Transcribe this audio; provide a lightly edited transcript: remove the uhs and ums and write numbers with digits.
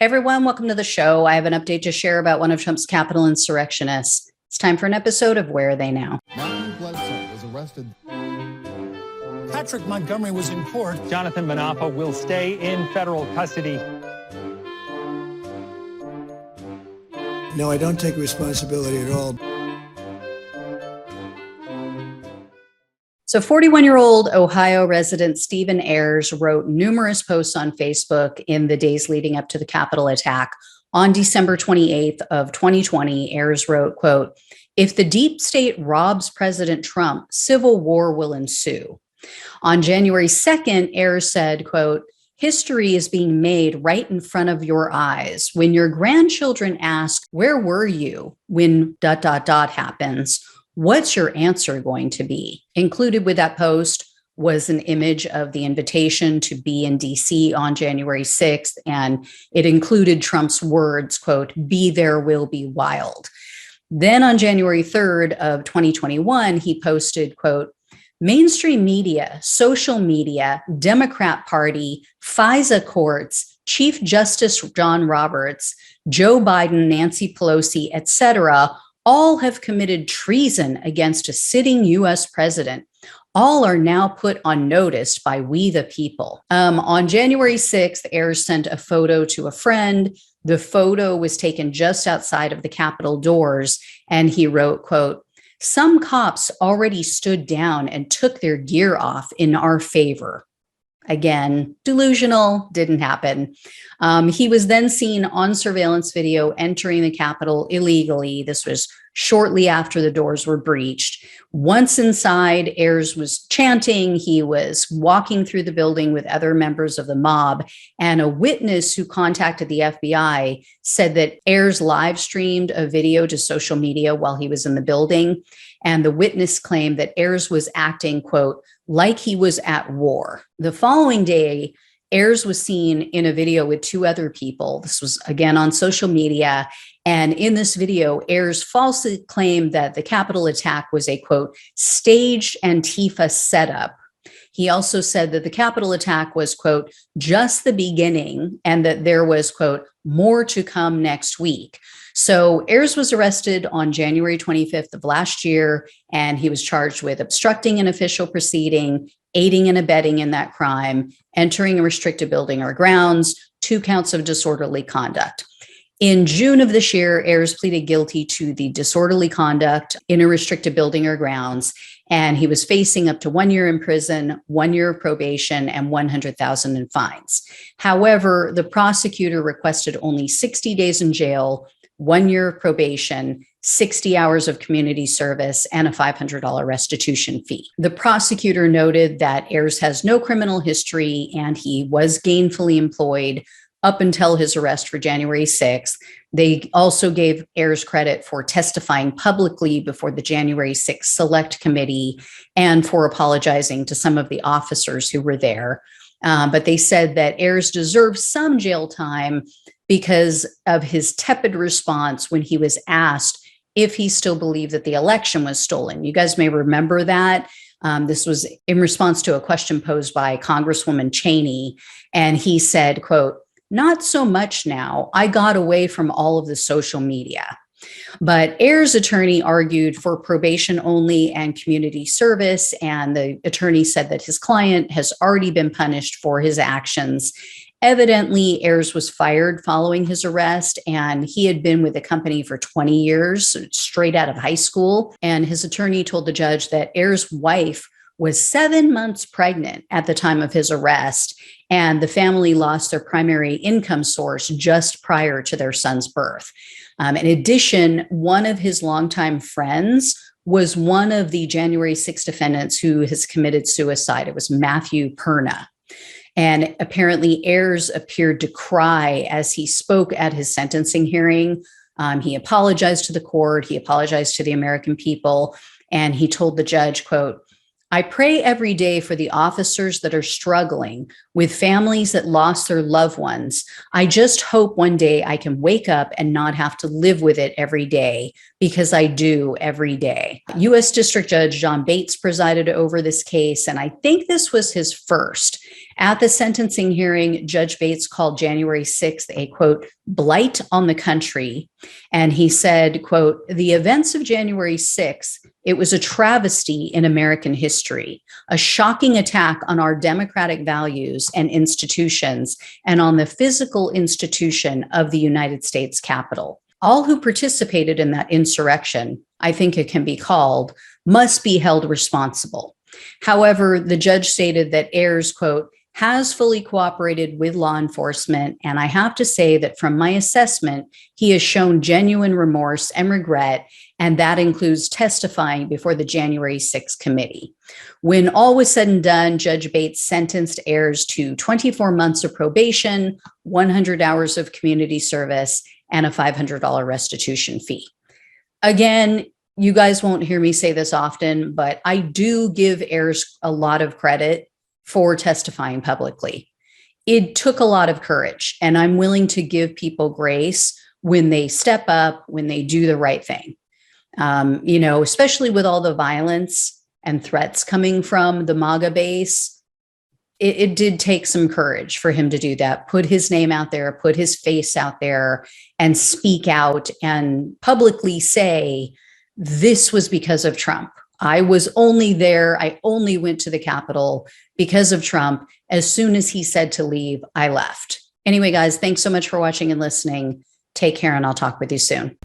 Hey everyone, welcome to the show. I have an update to share about one of Trump's Capitol insurrectionists. It's time for an episode of Where Are They Now? Matthew Bledsoe was arrested. Patrick Montgomery was in court. Jonathan Manapa will stay in federal custody. No, I don't take responsibility at all. So 41-year-old Ohio resident Stephen Ayres wrote numerous posts on Facebook in the days leading up to the Capitol attack. On December 28th of 2020, Ayres wrote, quote, "If the deep state robs President Trump, civil war will ensue." On January 2nd, Ayres said, quote, "History is being made right in front of your eyes. When your grandchildren ask, where were you when ... happens, what's your answer going to be?" Included with that post was an image of the invitation to be in DC on January 6th, and it included Trump's words, quote, "Be there will be wild." Then on January 3rd of 2021, he posted, quote, "Mainstream media, social media, Democrat Party, FISA courts, Chief Justice John Roberts, Joe Biden, Nancy Pelosi, etc., all have committed treason against a sitting U.S. president. All are now put on notice by we the people." On January 6th, Ayres sent a photo to a friend. The photo was taken just outside of the Capitol doors, and he wrote, quote, "Some cops already stood down and took their gear off in our favor." Again, delusional, didn't happen. He was then seen on surveillance video entering the Capitol illegally. This was shortly after the doors were breached. Once inside, Ayres was chanting. He was walking through the building with other members of the mob. And a witness who contacted the FBI said that Ayres live streamed a video to social media while he was in the building. And the witness claimed that Ayres was acting, quote, like he was at war. The following day, Ayres was seen in a video with two other people. This was again on social media. And in this video, Ayres falsely claimed that the Capitol attack was a, quote, staged Antifa setup. He also said that the Capitol attack was, quote, just the beginning, and that there was, quote, more to come next week. So Ayres was arrested on January 25th of last year, and he was charged with obstructing an official proceeding, aiding and abetting in that crime, entering a restricted building or grounds, 2 counts of disorderly conduct. In June of this year, Ayres pleaded guilty to the disorderly conduct in a restricted building or grounds, and he was facing up to 1 year in prison, 1 year of probation, and $100,000 in fines. However, the prosecutor requested only 60 days in jail, 1 year of probation, 60 hours of community service, and a $500 restitution fee. The prosecutor noted that Ayres has no criminal history and he was gainfully employed up until his arrest for January 6th. They also gave Ayres credit for testifying publicly before the January 6th Select Committee and for apologizing to some of the officers who were there. But they said that Ayres deserved some jail time because of his tepid response when he was asked if he still believed that the election was stolen. You guys may remember that. This was in response to a question posed by Congresswoman Cheney, and he said, quote, "Not so much now. I got away from all of the social media." But Ayres' attorney argued for probation only and community service, and the attorney said that his client has already been punished for his actions. Evidently, Ayres was fired following his arrest, and he had been with the company for 20 years, straight out of high school. And his attorney told the judge that Ayres' wife was 7 months pregnant at the time of his arrest, and the family lost their primary income source just prior to their son's birth. In addition, one of his longtime friends was one of the January 6 defendants who has committed suicide. It was Matthew Perna. And apparently Ayres appeared to cry as he spoke at his sentencing hearing. He apologized to the court. He apologized to the American people. And he told the judge, quote, "I pray every day for the officers that are struggling with families that lost their loved ones. I just hope one day I can wake up and not have to live with it every day, because I do every day." U.S. District Judge John Bates presided over this case, and I think this was his first. At the sentencing hearing, Judge Bates called January 6th a, quote, blight on the country. And he said, quote, the events of January 6th, it was a travesty in American history, a shocking attack on our democratic values and institutions and on the physical institution of the United States Capitol. All who participated in that insurrection, I think it can be called, must be held responsible. However, the judge stated that Ayres, quote, has fully cooperated with law enforcement. And I have to say that from my assessment, he has shown genuine remorse and regret, and that includes testifying before the January 6th committee. When all was said and done, Judge Bates sentenced Ayres to 24 months of probation, 100 hours of community service, and a $500 restitution fee. Again, you guys won't hear me say this often, but I do give Ayres a lot of credit for testifying publicly. It took a lot of courage, and I'm willing to give people grace when they step up, when they do the right thing. Especially with all the violence and threats coming from the MAGA base, it did take some courage for him to do that, put his name out there, put his face out there, and speak out and publicly say, this was because of Trump. I was only there. I only went to the Capitol because of Trump. As soon as he said to leave, I left. Anyway, guys, thanks so much for watching and listening. Take care, and I'll talk with you soon.